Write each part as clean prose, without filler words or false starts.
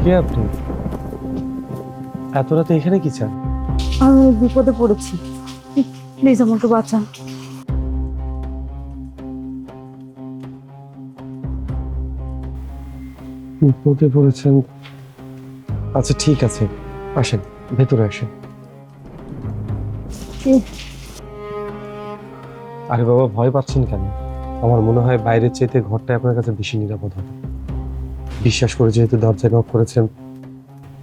কে আপনি? এত রাতে এখানে কি চান? আমি বিপদে পড়েছি, প্লিজ আমাকে বাঁচান। বিপদে পড়েছেন? আচ্ছা ঠিক আছে, আসেন ভেতরে আসেন। আরে বাবা, ভয় পাচ্ছেন কেন? আমার মনে হয় বাইরের চাইতে ঘরটা আপনার কাছে বেশি নিরাপদ হবে। বিশ্বাস করে যেহেতু দরজায় নক করেছেন,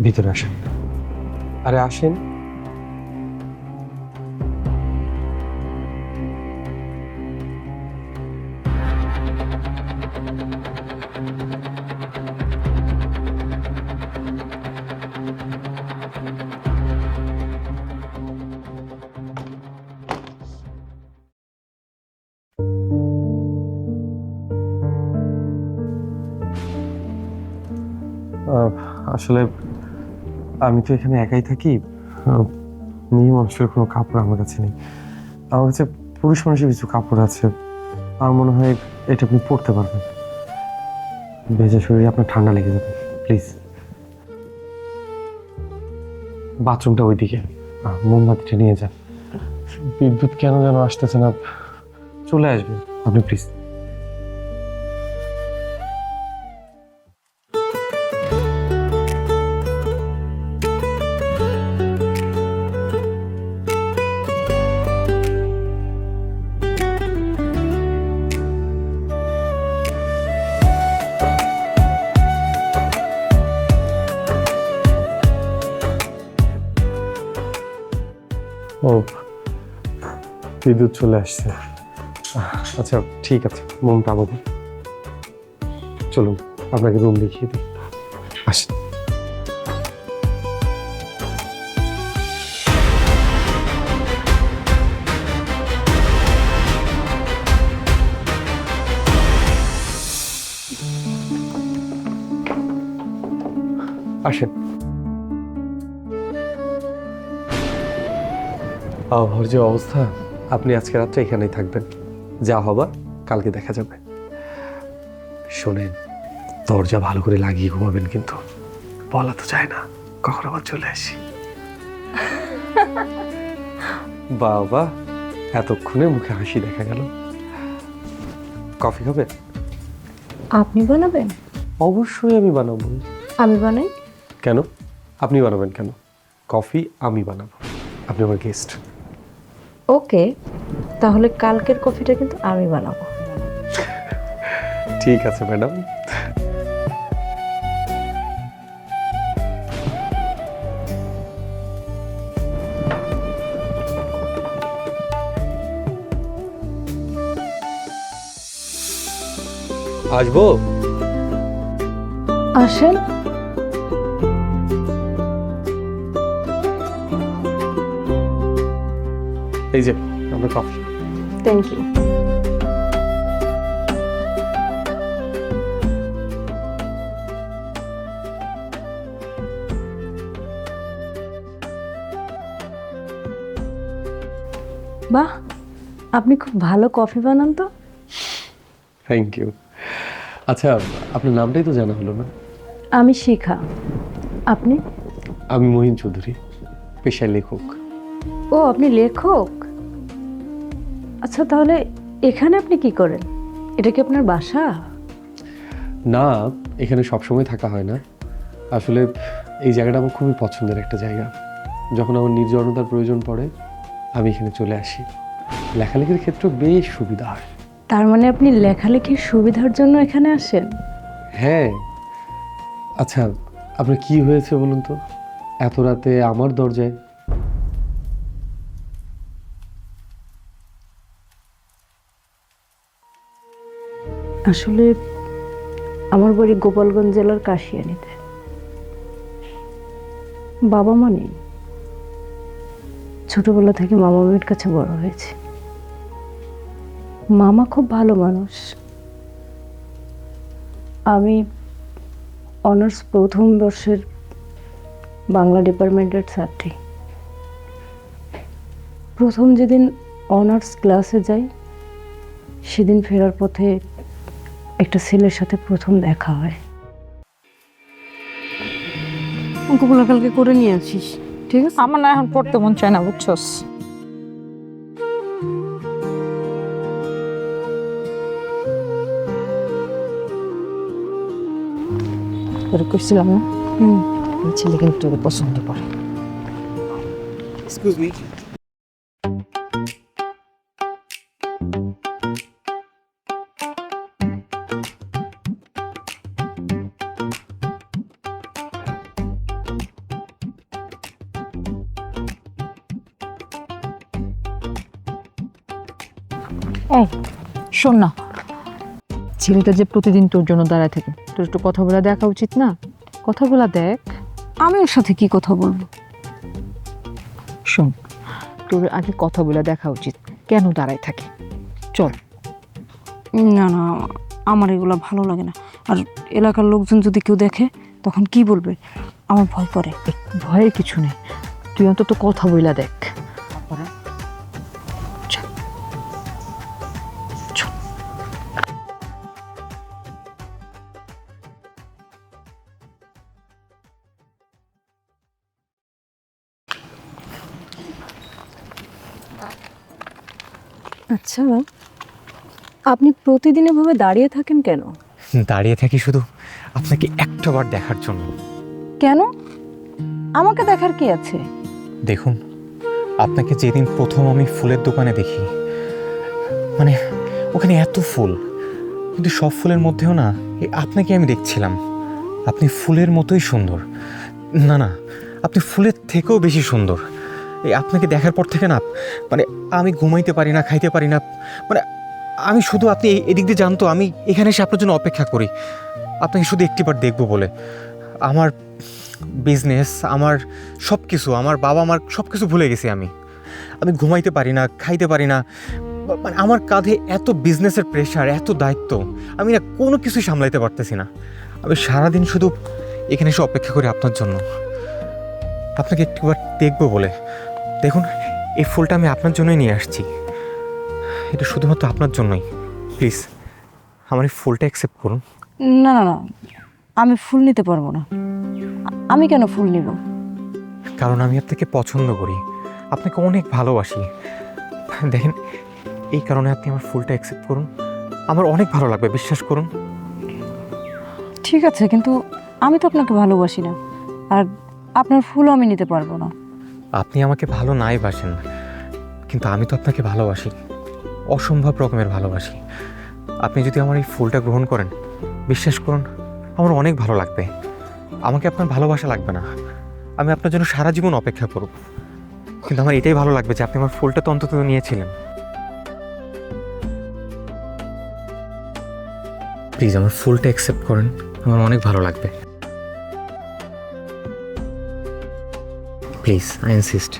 ভিতরে আসেন। আরে আসেন। আসলে আমি তো এখানে একাই থাকি। মেয়ে মানুষের কোনো কাপড় আমার কাছে নেই। আমার কাছে পুরুষ মানুষের কিছু কাপড় আছে। আমার মনে হয় এটা আপনি পরতে পারবেন। ভেজা শরীরে আপনার ঠান্ডা লেগে যাবে। প্লিজ। বাথরুমটা ওইদিকে, মোমবাতিটা নিয়ে যান। বিদ্যুৎ কেন যেন আসতেছে না, চলে আসবে আপনি প্লিজ। ও, বিদ্যুৎ চলে আসছে। আচ্ছা ঠিক আছে, মোমটা আমাকে চলুন, আপনাকে রুম দেখিয়ে দিই। আসেন। আসেন। আবহাওয়ার যে অবস্থা, আপনি আজকে রাত্রে এখানেই থাকবেন। যা হবার কালকে দেখা যাবে। শোনেন, দরজা ভালো করে লাগিয়ে ঘুমাবেন, কিন্তু বলা তো যায় না কখন আবার চলে আসি। বাবা, এতক্ষণে মুখে হাসি দেখা গেল। কফি হবে? আপনি বানাবেন? অবশ্যই আমি বানাবো। আমি বানাই? কেন? আপনি বানাবেন কেন? কফি আমি বানাবো, আপনি আমার গেস্ট। ওকে, তাহলে কালকের কফিটা কিন্তু আমি বানাবো। ঠিক আছে ম্যাডাম। আসবো? আসেন। এই যে আপনার কফি। Thank you. বাহ, আপনি খুব ভালো কফি বানান তো। Thank you. আচ্ছা, আপনার নামটাই তো জানা হলো না। আমি শিখা। আপনি? আমি মহিন চৌধুরী, পেশায় লেখক। ও, আপনি লেখক? আচ্ছা, তাহলে এখানে আপনি কি করেন? এটা কি আপনার বাসা? না, এখানে সবসময় থাকা হয় না। আসলে এই জায়গাটা আমার খুবই পছন্দের একটা জায়গা। যখন আমার নির্জনতার প্রয়োজন পড়ে, আমি এখানে চলে আসি। লেখালেখির ক্ষেত্রে বেশ সুবিধা হয়। তার মানে আপনি লেখালেখির সুবিধার জন্য এখানে আসেন? হ্যাঁ। আচ্ছা, আপনার কি হয়েছে বলুন তো, এত রাতে আমার দরজায়? আসলে আমার বাড়ি গোপালগঞ্জ জেলার কাশিয়ানীতে। বাবা মা নেই। ছোটবেলা থেকে মামা মামির কাছে বড় হয়েছে। মামা খুব ভালো মানুষ। আমি অনার্স প্রথম বর্ষের বাংলা ডিপার্টমেন্টের ছাত্রী। প্রথম যেদিন অনার্স ক্লাসে যাই, সেদিন ফেরার পথে একটা ছেলের সাথে প্রথম দেখা হয়। অঙ্কগুলো কালকে করে নিয়ে আসিস, ঠিক আছে? আমার না এখন পড়তে মন চায় না, বুঝছস? তোরে কইছিলাম না এই ছেলে কিন্তু তোকে পছন্দ করে। Excuse me. এই শোন না, ছেলেটা যে প্রতিদিন তোর জন্য দাঁড়ায় থাকে, তোর একটু কথা বলা দেখা উচিত না? কথা বলা দেখ। আমি ওর সাথে কি কথা বলবো? শোন, তোর আগে কথা বলে দেখা উচিত, কেন দাঁড়ায় থাকে। চল। না না, আমার এগুলো ভালো লাগে না। আর এলাকার লোকজন যদি কেউ দেখে তখন কি বলবে? আমার ভয় করে। ভয়ের কিছু নেই, তুই অন্তত কথা বইলা দেখ। চল। চল। আচ্ছা, আপনি প্রতিদিন এভাবে দাঁড়িয়ে থাকেন কেন? দাঁড়িয়ে থাকি শুধু আপনাকে একটাবার দেখার জন্য। কেন? আমাকে দেখার কি আছে? দেখুন, আপনাকে যেদিন প্রথম আমি ফুলের দোকানে দেখি, মানে ওখানে এত ফুল, কিন্তু সব ফুলের মধ্যেও না এই আপনাকে আমি দেখছিলাম। আপনি ফুলের মতোই সুন্দর। না না, আপনি ফুলের থেকেও বেশি সুন্দর। এই আপনাকে দেখার পর থেকে না, মানে আমি ঘুমাইতে পারি না, খাইতে পারি না। মানে আমি শুধু আপনি এদিক দিয়ে জানতো, আমি এখানে এসে আপনার জন্য অপেক্ষা করি, আপনাকে শুধু একটিবার দেখবো বলে। আমার বিজনেস, আমার সব কিছু, আমার বাবা মার সব কিছু ভুলে গেছি আমি। আমি ঘুমাইতে পারি না, খাইতে পারি না। মানে আমার কাঁধে এত বিজনেসের প্রেশার, এত দায়িত্ব, আমি না কোনো কিছুই সামলাইতে পারতেছি না। আমি সারাদিন শুধু এখানে এসে অপেক্ষা করি আপনার জন্য, আপনাকে একটিবার দেখবো বলে। দেখুন, এই ফুলটা আমি আপনার জন্যই নিয়ে আসছি, এটা শুধুমাত্র আপনার জন্যই। প্লিজ আমার এই ফুলটা অ্যাকসেপ্ট করুন। না না না, আমি ফুল নিতে পারবো না। আমি কেন ফুল নিব? কারণ আমি আপনাকে পছন্দ করি, আপনাকে অনেক ভালোবাসি। দেখেন, এই কারণে আপনি আমার ফুলটা অ্যাকসেপ্ট করুন, আমার অনেক ভালো লাগবে, বিশ্বাস করুন। ঠিক আছে, কিন্তু আমি তো আপনাকে ভালোবাসি না, আর আপনার ফুলও আমি নিতে পারবো না। আপনি আমাকে ভালো নাই বাসেন, কিন্তু আমি তো আপনাকে ভালোবাসি, অসম্ভব রকমের ভালোবাসি। আপনি যদি আমার এই ফুলটা গ্রহণ করেন, বিশ্বাস করুন আমার অনেক ভালো লাগবে। আমাকে আপনার ভালোবাসা লাগবে না, আমি আপনার জন্য সারা জীবন অপেক্ষা করব, কিন্তু আমার এটাই ভালো লাগবে যে আপনি আমার ফুলটা তো অন্তত নিয়েছিলেন। প্লিজ আমার ফুলটা অ্যাকসেপ্ট করেন, আমার অনেক ভালো লাগবে। Please, I insist.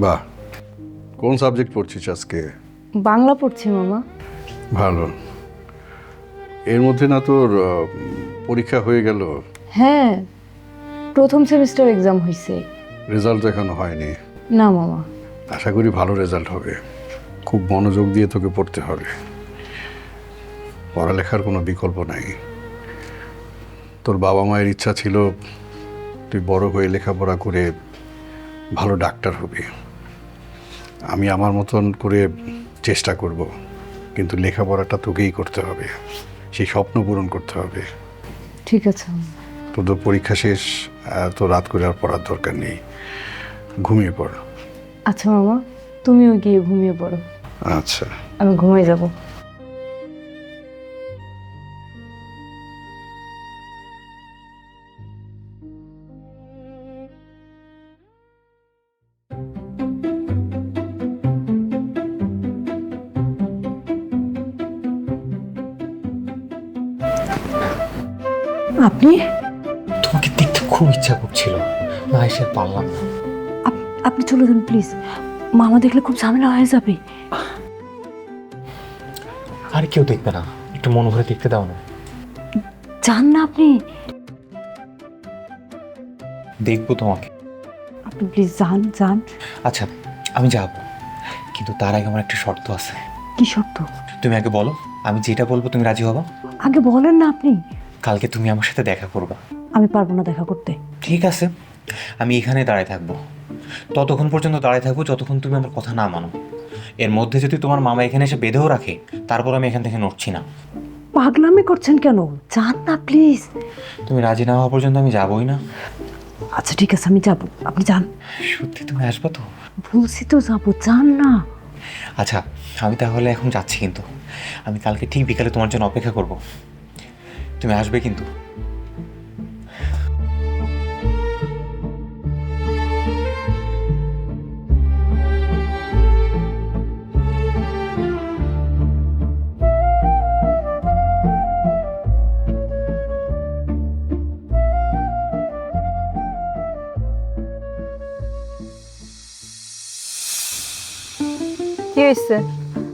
বাহ, কোন সাবজেক্ট পড়ছিস আজকে? বাংলা পড়ছি মামা। ভালো। এর মধ্যে না তোর পরীক্ষা হয়ে গেল? হ্যাঁ, প্রথম সেমিস্টার এক্সাম হয়েছে। রেজাল্ট এখনো হয়নি? না মামা। আশা করি ভালো রেজাল্ট হবে। খুব মনোযোগ দিয়ে তোকে পড়তে হবে, পড়ালেখার কোনো বিকল্প নাই। তোর বাবা মায়ের ইচ্ছা ছিল তুই বড় হয়ে লেখাপড়া করে ভালো ডাক্তার হবি। আমি আমার মতন করে চেষ্টা করব, কিন্তু লেখাপড়াটা তোকেই করতে হবে, সেই স্বপ্ন পূরণ করতে হবে। ঠিক আছে। তোদের পরীক্ষা শেষ, তো রাত করে আর পড়ার দরকার নেই, ঘুমিয়ে পড়। আচ্ছা মামা, তুমিও গিয়ে ঘুমিয়ে পড়ো। আচ্ছা। আমি ঘুমাই যাব। আপনি তোমাকে দেখতে খুব ইচ্ছা করছিল, না এসে আর পারলাম না। আপনি চলে যান প্লিজ, মামা দেখলে খুব ঝামেলা হয়ে যাবে। আর কেউ দেখবে না, একটু মন ভরে দেখতে দাও না। যান না আপনি, দেখবো তোমাকে। আপনি প্লিজ যান যান। আচ্ছা আমি যাব, কিন্তু তার আগে আমার একটা শর্ত আছে। কি শর্ত? তুমি আগে বলো, আমি যেটা বলবো তুমি রাজি হবা। আগে বলেন না আপনি। কালকে তুমি আমার সাথে দেখা করবা। আমি পারবো না দেখা করতে। ঠিক আছে, আমি এখানে দাঁড়ায় থাকবো, ততক্ষণ পর্যন্ত দাঁড়ায় থাকবো যতক্ষণ তুমি আমার কথা না মানো। এর মধ্যে যদি তোমার মামা এখানে এসে বেঁধেও রাখে, তারপর আমি এখান থেকে নড়ছি না। পাগলামি করছেন কেন? যান না প্লিজ। তুমি রাজি না হওয়া পর্যন্ত আমি যাবোই না। আচ্ছা ঠিক আছে, আমি যাবো, আপনি যান। সত্যি তুমি আসবে তো? বলছি তো যাবো, যান না। আচ্ছা আমি তাহলে এখন যাচ্ছি, কিন্তু আমি কালকে ঠিক বিকালে তোমার জন্য অপেক্ষা করব। তুমি আসবে কিন্তু। কি হয়েছে?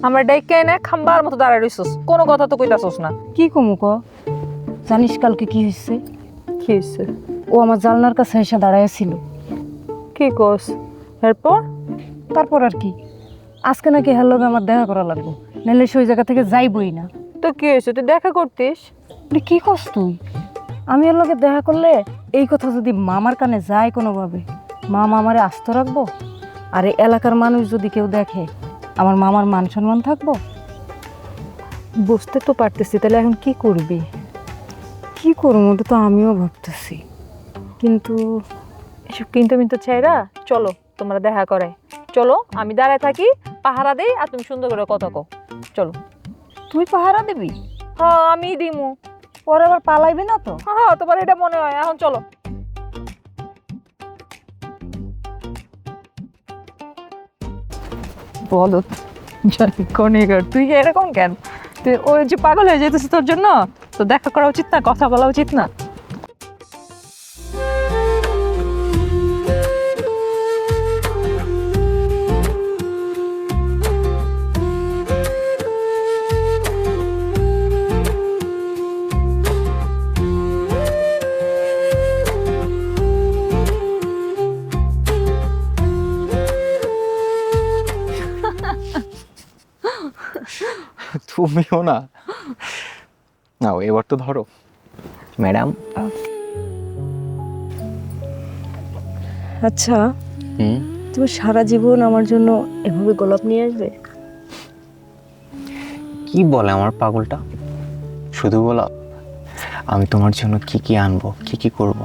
আমার ডাইকে না খাম্বার মতো দাঁড়ায় রইছস, কোনো কথা তো কইতাছস না। কি কমু ক? জানিস কালকে কি হয়েছে? কি হয়েছে? ও আমার জানলার কাছে এসে দাঁড়ায় ছিল। কি কস? এরপর? তারপর আর কি, আজকে নাকি হ্যার লগে আমার দেখা করা লাগবে, নাহলে সে ওই জায়গা থেকে যাইবই না। তো কি হয়েছে? তুই দেখা করতিস। তুই কি করস তুই? আমি এর লগে দেখা করলে এই কথা যদি মামার কানে যায় কোনোভাবে, মামা আমারে আস্ত রাখবো? আর এই এলাকার মানুষ যদি কেউ দেখে, আমার মামার মান সম্মান থাকবো? বুঝতে তো পারতেছি, তাহলে এখন কি করবি? কি করবো ওটা তো আমিও ভাবতেছি, কিন্তু এসব কিন্তু ছেড়া চলো, তোমরা দেখা করে চলো। আমি দাঁড়ায় থাকি, পাহারা দেই, আর তুমি সুন্দর করে কথা কও। চলো। তুই পাহারা দিবি? হ্যাঁ আমি দিমু। পরে আবার পালাইবি না তো? হ্যাঁ তোমার এটা মনে হয়। এখন চলো। বলো কনেগার, তুই এরকম কেন? তুই ওই যে পাগল হয়ে যেতেছিস তোর জন্য? তো দেখা করা উচিত না, কথা বলা উচিত না? তুমিও না? নাও এবার তো ধরো ম্যাডাম। আচ্ছা, তুমি সারা জীবন আমার জন্য এভাবে গোলাপ নিয়ে আসবে? কি বলে আমার পাগলটা? শুধু গোলাপ? আমি তোমার জন্য কি কি আনবো, কি কি করব,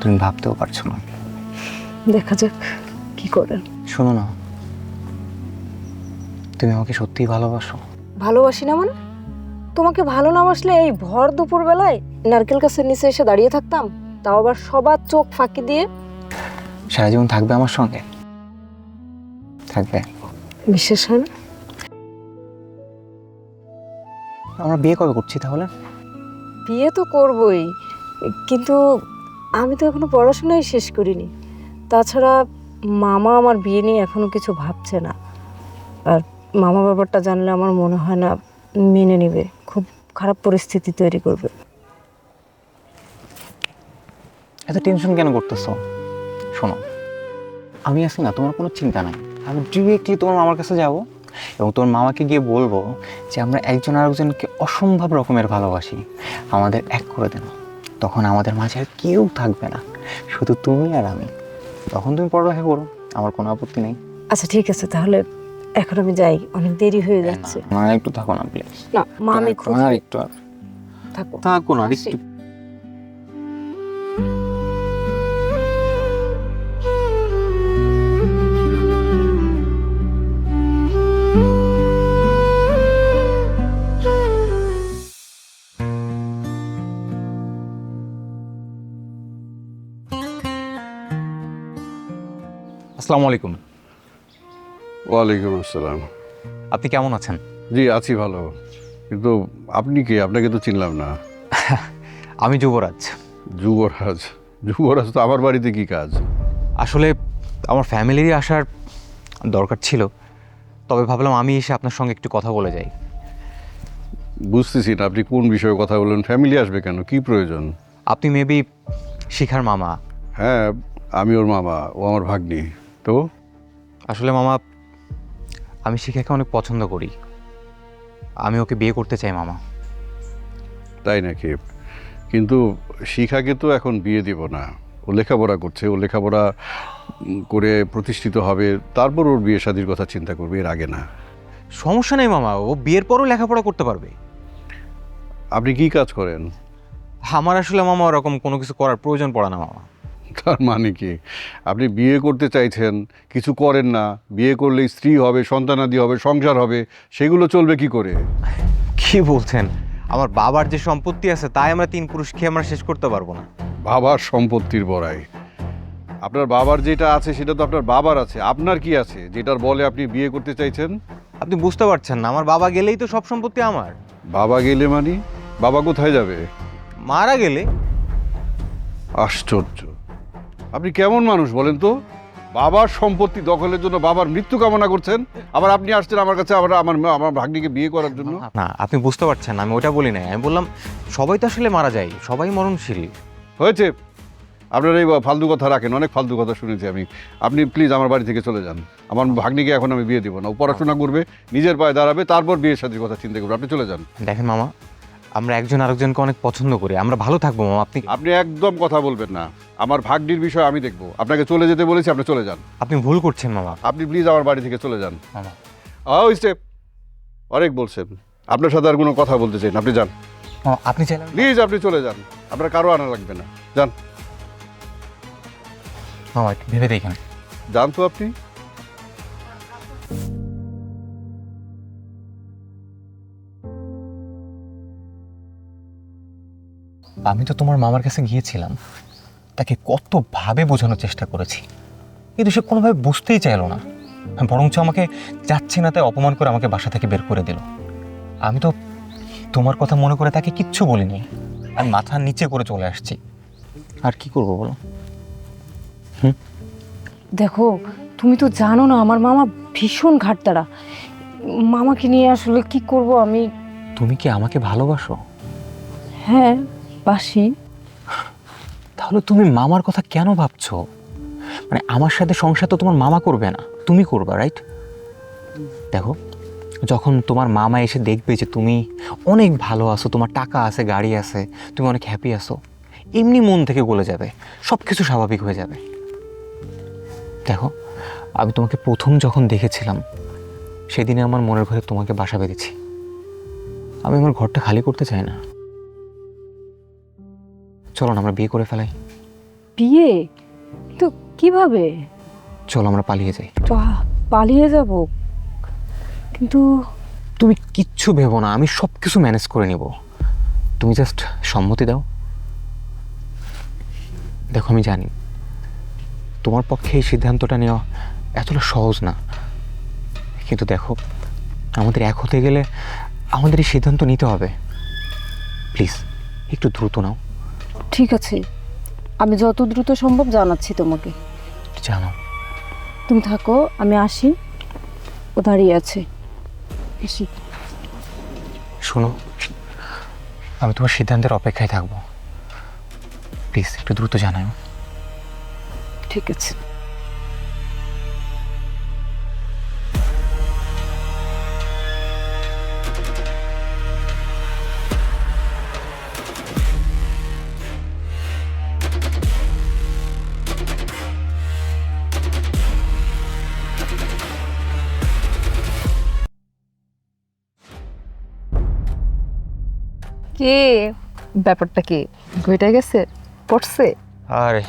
তুমি ভাবতেও পারছো না। দেখা যাক কি করেন। শোনো না, তুমি আমাকে সত্যিই ভালোবাসো? ভালোবাসি না মানে? তোমাকে ভালো না বাসলে এই ভর দুপুর বেলায় নারকেল গাছের নিচে এসে দাঁড়িয়ে থাকতাম, তাও আবার সবার চোখ ফাঁকি দিয়ে? সারা জীবন থাকবে আমার সঙ্গে? থাকবে? বিশ্বাস হয় না? আমরা বিয়ে কবে করছি তাহলে? বিয়ে তো করবই, কিন্তু আমি তো এখনো পড়াশোনাই শেষ করিনি। তাছাড়া মামা আমার বিয়ে নিয়ে এখনো কিছু ভাবছে না, আর মামা ব্যাপারটা জানলে আমার মনে হয় না মেনে নেবে, খুব খারাপ পরিস্থিতি তৈরি করবে। এত টেনশন কেন করতেছো? শোনো, আমি আছি না, তোমার কোনো চিন্তা নাই। আমি ডিরেক্টলি তোমার মামার কাছে যাব এবং তোমার মামাকে গিয়ে বলবো যে আমরা একজন আরেকজনকে অসম্ভব রকমের ভালোবাসি, আমাদের এক করে দেন। তখন আমাদের মাঝে আর কেউ থাকবে না, শুধু তুমি আর আমি। তখন তুমি পড়ালেখা করো, আমার কোনো আপত্তি নেই। আচ্ছা ঠিক আছে, তাহলে এখন আমি যাই, অনেক দেরি হয়ে যাচ্ছে। না একটু থাকো না প্লিজ। না মা, আমি খুব আর একটু থাকো। থাকো না, আর একটু। আসসালামু আলাইকুম। ওয়ালাইকুম আসসালাম। আপনি কেমন আছেন? জি আছি ভালো, কিন্তু আপনি কে? আপনাকে তো চিনলাম না। আমি যুবরাজ। যুবরাজ? যুবরাজ তো আমার বাড়িতে কি কাজ? আসলে আমার ফ্যামিলিরই আসার দরকার ছিল, তবে ভাবলাম আমি এসে আপনার সঙ্গে একটু কথা বলে যাই। বুঝতেছি না আপনি কোন বিষয়ে কথা বললেন। ফ্যামিলি আসবে কেন, কি প্রয়োজন? আপনি মেবি শিখার মামা। হ্যাঁ, আমি ওর মামা, ও আমার ভাগ্নি। তো আসলে মামা, আমি শিখাকে অনেক পছন্দ করি, আমি ওকে বিয়ে করতে চাই মামা। তাই নাকি? কিন্তু শিখাকে তো এখন বিয়ে দিব না, ও লেখাপড়া করছে, ও লেখাপড়া করে প্রতিষ্ঠিত হবে, তারপর ওর বিয়ে শাদীর কথা চিন্তা করবে, এর আগে না। সমস্যা নেই মামা, ও বিয়ের পরও লেখাপড়া করতে পারবে। আপনি কি কাজ করেন? আমার আসলে মামা ওরকম কোনো কিছু করার প্রয়োজন পড়ে না মামা। তার মানে কি আপনি বিয়ে করতে চাইছেন, কিছু করেন না, বিয়ে করলে স্ত্রী হবে, সন্তানাদি হবে, সংসার হবে, সেগুলো চলবে কি করে? কি বলছেন? আমার বাবার যে সম্পত্তি আছে তাই আমরা 3 পুরুষ খেয়ে আমরা শেষ করতে পারবো না। বাবার সম্পত্তির বড়াই? আপনার বাবার যেটা আছে সেটা তো আপনার বাবার আছে, আপনার কি আছে যেটার বলে আপনি বিয়ে করতে চাইছেন? আপনি বুঝতে পারছেন না, আমার বাবা গেলেই তো সব সম্পত্তি আমার। বাবা গেলে মানে বাবা কোথায় যাবে? মারা গেলে? আশ্চর্য, আপনি কেমন মানুষ বলেন তো? বাবার সম্পত্তি দখলের জন্য বাবার মৃত্যু কামনা করছেন, আবার আপনি আসছেন আমার কাছে আমার আমার আমার ভাগ্নিকে বিয়ে করার জন্য? না, আপনি বুঝতে পারছেন না, আমি ওটা বলি নাই। আমি বললাম সবাই তো আসলে মারা যায়, সবাই মরণশীল। হয়েছে, আপনার এই ফালতু কথা রাখেন, অনেক ফালতু কথা শুনেছি আমি। আপনি প্লিজ আমার বাড়ি থেকে চলে যান। আমার ভাগ্নিকে এখন আমি বিয়ে দিব না, ও পড়াশোনা করবে, নিজের পায়ে দাঁড়াবে, তারপর বিয়ের শাদীর কথা চিন্তা করবে। আপনি চলে যান। দেখেন মামা, আমরা একজন আরেকজনকে অনেক পছন্দ করি, আমরা ভালো থাকবো মামা। আপনি একদম কথা বলবেন না, আমার ভাগ্নির বিষয় আমি দেখবো। আপনাকে চলে যেতে বলেছি, আপনি চলে যান। আপনি ভুল করছেন মামা। আপনি প্লিজ আমার বাড়ি থেকে চলে যান। মামা, ওই স্টেপ, অনেক বলছেন, আপনার সাথে আর কোনো কথা বলতে চাই না, আপনি যান আপনি চাইলেন প্লিজ, আপনি চলে যান, আপনার কারো আনা লাগবে না, যান। মামা, একটু ভেবে দেখেন। যান তো আপনি। আমি তো তোমার মামার কাছে গিয়েছিলাম, তাকে কতভাবে বোঝানোর চেষ্টা করেছি, কিন্তু সে কোনোভাবে বুঝতেই চাইলো না, বরঞ্চ আমাকে যাচ্ছে না তাই অপমান করে আমাকে বাসা থেকে বের করে দিল। আমি তো তোমার কথা মনে করে তাকে কিচ্ছু বলিনি, আমি মাথার নিচে করে চলে আসছি। আর কি করবো বলো? দেখো, তুমি তো জানো না আমার মামা ভীষণ ঘাটতাড়া। মামাকে নিয়ে আসলে কি করব আমি। তুমি কি আমাকে ভালোবাসো? হ্যাঁ, বাসি। তাহলে তুমি মামার কথা কেন ভাবছো? মানে আমার সাথে সংসার তো তোমার মামা করবে না, তুমি করবা, রাইট? দেখো, যখন তোমার মামা এসে দেখবে যে তুমি অনেক ভালো আছো, তোমার টাকা আছে, গাড়ি আছে, তুমি অনেক হ্যাপি আছো, এমনি মন থেকে গলে যাবে, সব কিছু স্বাভাবিক হয়ে যাবে। দেখো, আমি তোমাকে প্রথম যখন দেখেছিলাম সেদিনে আমার মনের ঘরে তোমাকে বাসা বেঁধেছি। আমি আমার ঘরটা খালি করতে চাই না। চলো না আমরা বিয়ে করে ফেলাই। বিয়ে? তো কিভাবে? চলো আমরা পালিয়ে যাই। পালিয়ে যাব? কিন্তু তুমি কিচ্ছু ভেবো না, আমি সব কিছু ম্যানেজ করে নিব, তুমি জাস্ট সম্মতি দাও। দেখো, আমি জানি তোমার পক্ষে এই সিদ্ধান্তটা নেওয়া এতটা সহজ না, কিন্তু দেখো, আমাদের এক হতে গেলে আমাদের এই সিদ্ধান্ত নিতে হবে। প্লিজ একটু দ্রুত নাও। ঠিক আছে, আমি যত দ্রুত সম্ভব জানাচ্ছি তোমাকে। জানো, তুমি থাকো, আমি আসি। ও দাঁড়িয়ে আছে, আসি। শোনো, আমি তোমার সিদ্ধান্তের অপেক্ষায় থাকবো, প্লিজ একটু দ্রুত জানাও। ঠিক আছে। কে ব্যাপারটা কি ঘটে গেছে, পড়ছে? আরে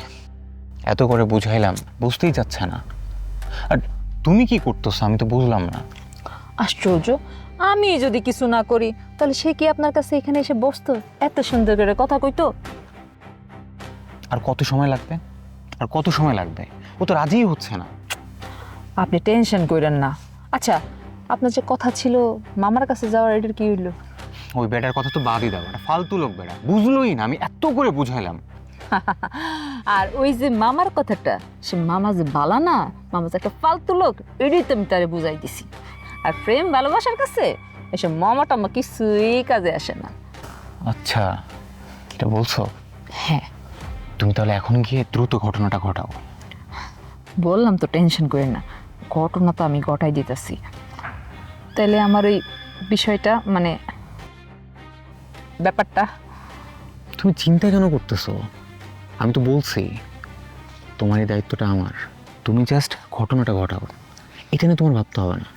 এত করে বুঝাইলাম, বুঝতেই যাচ্ছে না। আর তুমি কি করতেছো আমি তো বুঝলাম না। আশ্চর্য, আমি যদি কিছু না করি তাহলে সে কি আপনার কাছে এখানে এসে বসতো, এত সুন্দর করে কথা কইতো? আর কত সময় লাগবে, আর কত সময় লাগবে? ও তো রাজিই হচ্ছে না। আপনি টেনশন করেন না। আচ্ছা, আপনার যে কথা ছিল মামার কাছে যাওয়ার, এটার কি হইলো? ওই বেটার কথা তো বাদই দাও, এটা ফালতু লোক বেটা, বুঝলোই না, আমি এত করে বুঝাইলাম। আর ওই যে মামার কথাটা, সে মামা যে বালা না, মামা যে একটা ফালতু লোক, এটাই তো আমি তারে বুঝাই দিছি। আর প্রেম ভালোবাসার কাছে এসব মামা টামা কিছুই কাজে আসে না। আচ্ছা, এটা বলছো? হ্যাঁ, তুমি তাহলে এখন গিয়ে দ্রুত ঘটনাটা ঘটাও। বললাম তো টেনশন করে না, ঘটনা তো আমি ঘটাই দিতেছি। তাইলে আমার ওই বিষয়টা মানে ব্যাপারটা। তুমি চিন্তা কেন করতেছো? আমি তো বলছি তোমার এই দায়িত্বটা আমার, তুমি জাস্ট ঘটনাটা ঘটাও, এটা নিয়ে তোমার ভাবতে হবে না,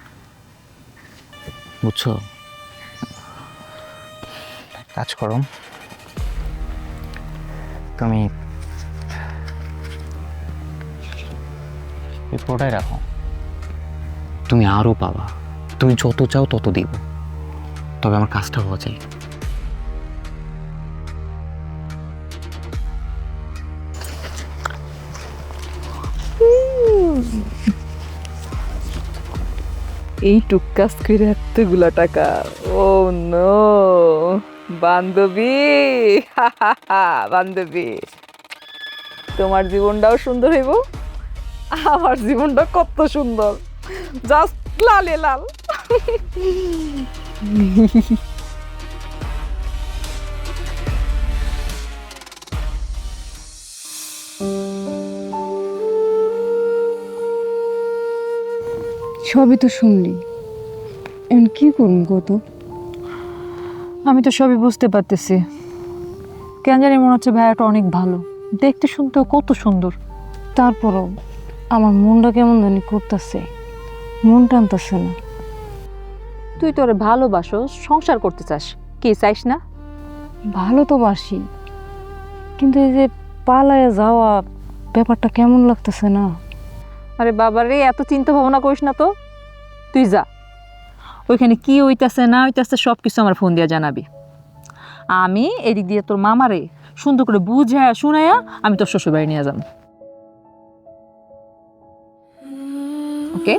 বুঝছো? কাজ করো, তুমি এই পুরোটাই রাখো, তুমি আরও পাবা, তুমি যত চাও তত দিব, তবে আমার কাজটা হওয়া চাই। এই টুকাস করে এতগুলা টাকা, ও নো বান্ধবী, বান্ধবী, তোমার জীবনটাও সুন্দর হইব, আমার জীবনটা কত সুন্দর, জাস্ট লালে লাল। সবই তো শুনলি, এখন কি করুন কত? আমি তো সবই বুঝতে পারতেছি, কেন জানি মনে হচ্ছে ভাইয়াটা অনেক ভালো, দেখতে শুনতেও কত সুন্দর। তারপরও আমার মনটা কেমন জানি করতেছে, মন টানতেছে না। তুই তোরে ভালোবাসো, সংসার করতে চাস, কি চাইস না? ভালো তো বাসি, কিন্তু এই যে পালায় যাওয়া ব্যাপারটা কেমন লাগতেছে না। আরে বাবা রে, এত চিন্তা ভাবনা করিস না তো, তুই যা, ওইখানে কি হইতাছে না হইতাছে সব কিছু আমার ফোন দিয়ে জানাবি। আমি এদিক দিয়ে তোর মামারে সুন্দর করে বুঝায়া শুনাইয়া আমি তোর শ্বশুর বাড়ি নিয়ে যাব। ওকে?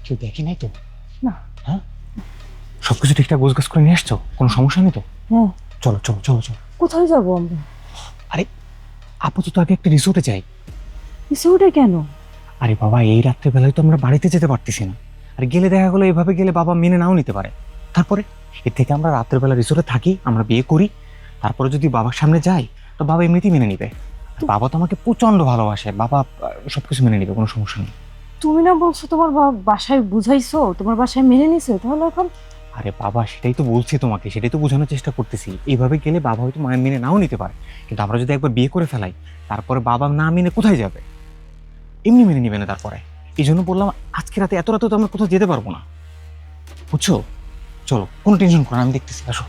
কেউ দেখে নাই তো? না। হ্যাঁ, সবকিছু ঠিকঠাক গোছগাছ করে নিয়ে আসছো, কোনো সমস্যা নেই তো? হ্যাঁ। চলো চলো চলো চলো। কোথায় যাবো আমরা? আরে আপাতত আগে একটা রিসোর্টে যাই। রিসোর্টে কেন? আরে বাবা, এই রাত্রেবেলায় তো আমরা বাড়িতে যেতে পারতেছি না, আর গেলে দেখা গেলো এভাবে গেলে বাবা মেনে নাও নিতে পারে। তারপরে এর থেকে আমরা রাত্রেবেলা রিসোর্টে থাকি, আমরা বিয়ে করি, তারপরে যদি বাবার সামনে যাই তো বাবা এমনিতেই মেনে নিবে। বাবা তো আমাকে প্রচন্ড ভালোবাসে, বাবা সবকিছু মেনে নিবে, কোনো সমস্যা নেই। তুমি না বলছো তোমার বাসায় বুঝাইছো, তোমার বাসায় মেনে নিছো, তাহলে এখন? আরে বাবা, সেটাই তো বলছি তোমাকে, সেটাই তো বোঝানোর চেষ্টা করতেছি। এইভাবে গেলে বাবা হয়তো মায়ের মেনে নাও নিতে পারে, কিন্তু আমরা যদি একবার বিয়ে করে ফেলাই তারপরে বাবা না মেনে কোথায় যাবে? এমনি মেনে নিবে না তারপরে। এই জন্য বললাম আজকে রাতে, এত রাতে তো আমরা কোথাও যেতে পারবো না, বুঝছো? চলো, কোনো টেনশন করো না, আমি দেখতেছি, আসো।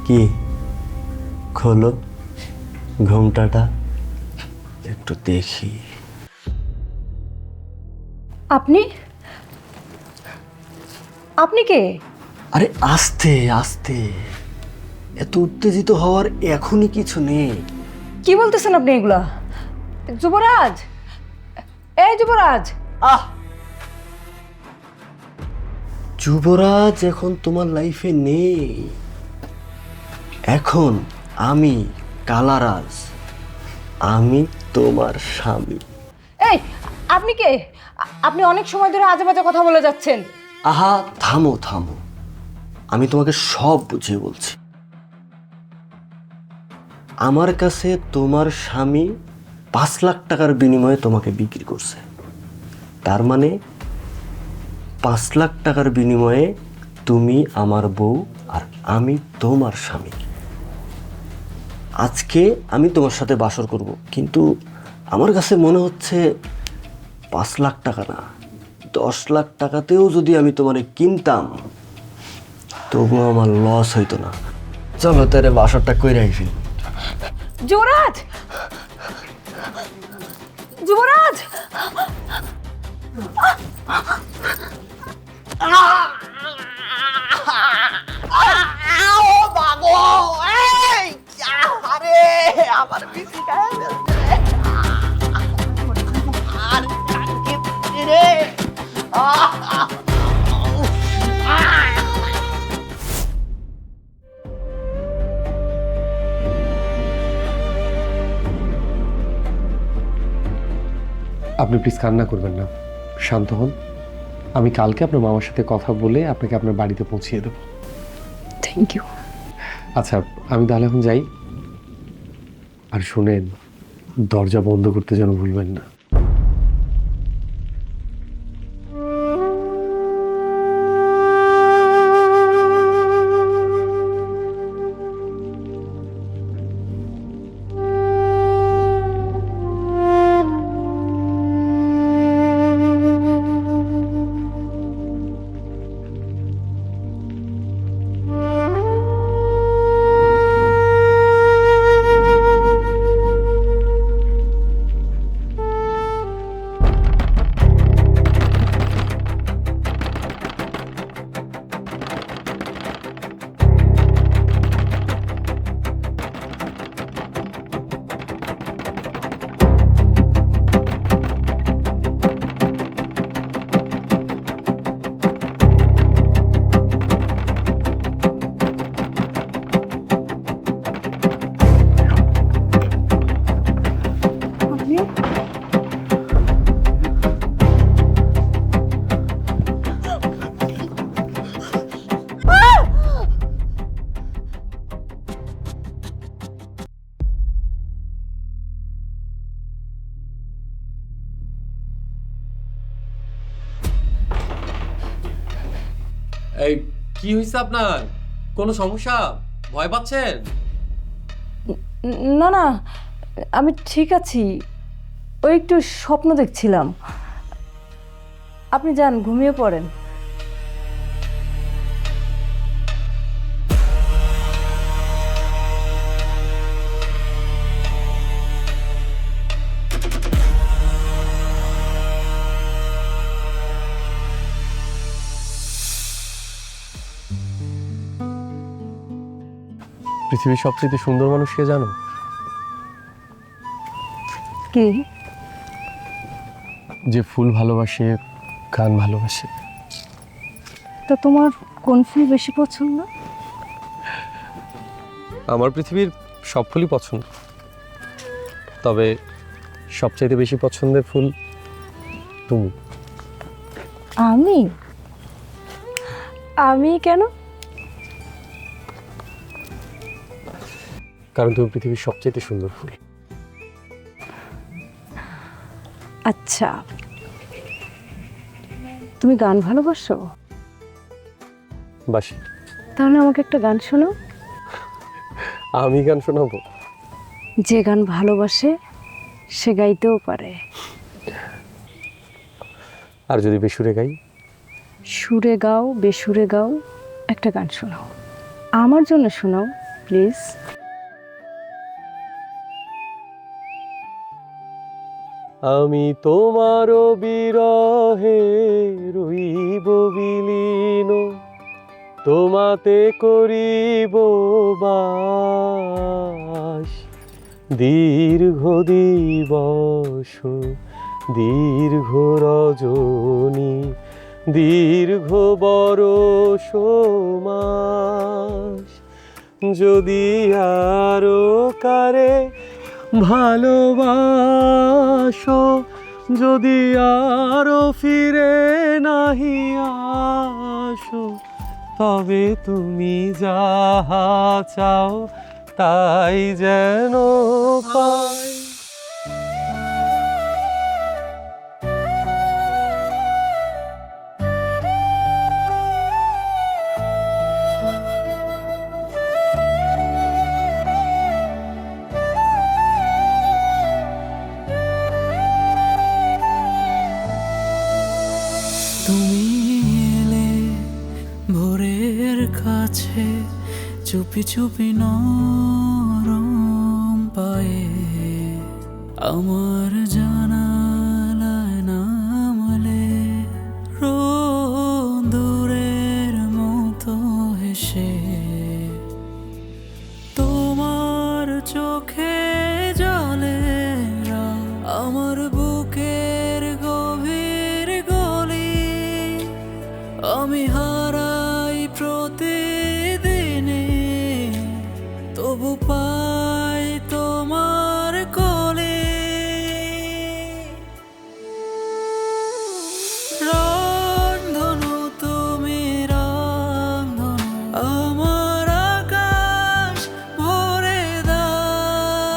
কি খোলো? ঘোমটাটা একটু দেখি। আপনি আপনি কে? আরে আস্তে আস্তে, এত উত্তেজিত হওয়ার এখনই কিছু নেই। কি বলতেছেন আপনি এগুলা? যুবরাজ, এই যুবরাজ! আহ, যুবরাজ এখন তোমার লাইফে নেই। এখন আমি কালারাজ, আমি তোমার স্বামী। এই, আপনি কে? আপনি অনেক সময় ধরে আজে বাজে কথা বলে যাচ্ছেন। আহা, থামো থামো, আমি তোমাকে সব বুঝিয়ে বলছি। আমার কাছে তোমার স্বামী 5 লাখ টাকার বিনিময়ে তোমাকে বিক্রি করছে। তার মানে 5 লাখ টাকার বিনিময়ে তুমি আমার বউ আর আমি তোমার স্বামী। আজকে আমি তোমার সাথে বাসর করব, কিন্তু আমার কাছে মনে হচ্ছে 5 লাখ টাকা না, 10 লাখ টাকাতেও যদি আমি তোমারে কিনতাম তবুও আমার লস হইতো না। চলো তারে বাসরটা কইরাই ফেলি। যুবরাজ! যুবরাজ! আপনি প্লিজ কান্না করবেন না, শান্ত হন। আমি কালকে আপনার মামার সাথে কথা বলে আপনাকে আপনার বাড়িতে পৌঁছিয়ে দেবো। Thank you. আচ্ছা, আমি তাহলে এখন যাই। আর শুনেন, দরজা বন্ধ করতে যেন ভুলবেন না। এই কি হয়েছে আপনার? কোনো সমস্যা? ভয় পাচ্ছেন? না না, আমি ঠিক আছি। ওই একটু স্বপ্ন দেখছিলাম। আপনি যান, ঘুমিয়ে পড়েন। পৃথিবীর সবচেয়ে সুন্দর মানুষকে জানো? কি? যে ফুল ভালোবাসে, গান ভালোবাসে। তা তোমার কোন ফুল বেশি পছন্দ? আমার পৃথিবীর সব ফুলই পছন্দ, তবে সবচাইতে বেশি পছন্দের ফুল তুমি। আমি? আমি কেন? কারণ তুমি পৃথিবীর সবচাইতে সুন্দর ফুল। আচ্ছা, তুমি গান ভালোবাসো? বাসি। তাহলে আমাকে একটা গান শোনো। আমি গান শোনাবো? যে গান ভালোবাসে সে গাইতেও পারে। আর যদি বেসুরে গাই? সুরে গাও, বেসুরে গাও, একটা গান শোনাও। আমার জন্য শোনাও প্লিজ। আমি তোমার বিরহে রইব বিলীন, তোমাতে করিব বাস। দীর্ঘ দিবস, দীর্ঘ রজনী, দীর্ঘ বরষ মাস, যদি আরো কারে ভালোবাসো, যদি আরো ফিরে নাহি আসো, তবে তুমি যাহা চাও তাই যেন পাই। তুমি এলে ভোরের কাছে, চুপি চুপি নরম পায়ে আমার জানালায় নামলে, রোদুরের মতো হেসে তোমার চোখে জলে আমার বুকের গভীর গলি। আমি হারাই প্রতিদিনে, তবু পাই তোমার কোলে। রংধনু তুমি রংধনু, আমার আকাশ ভরে দাও।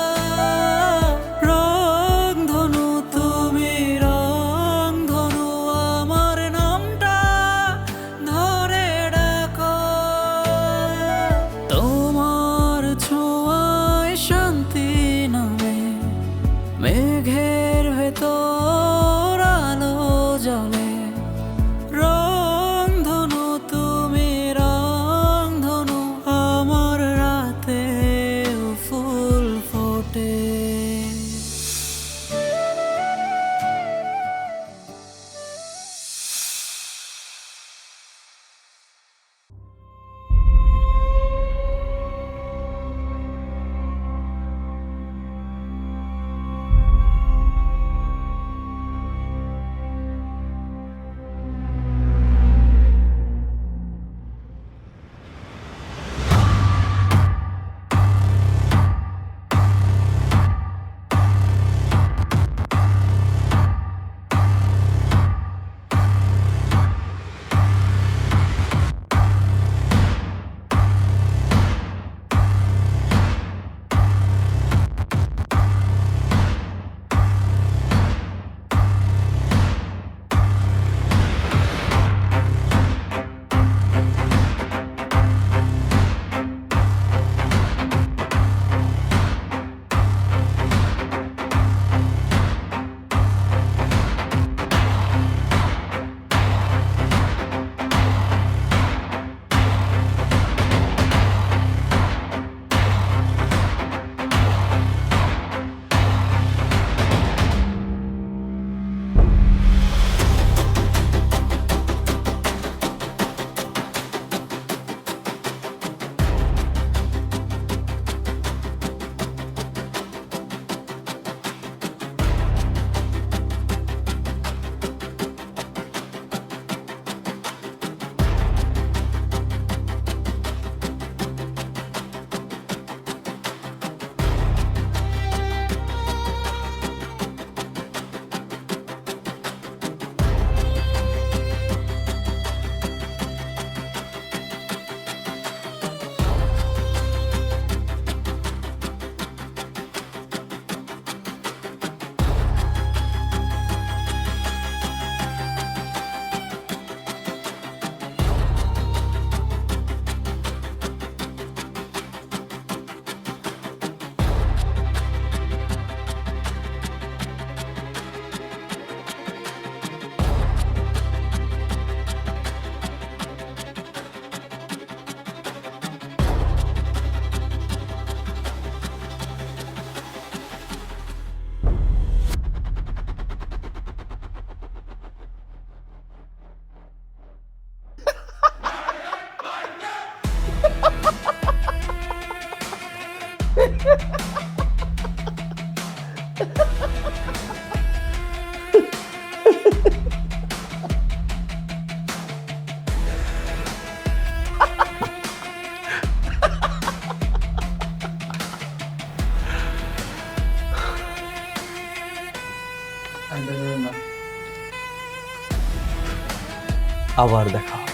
আবার দেখা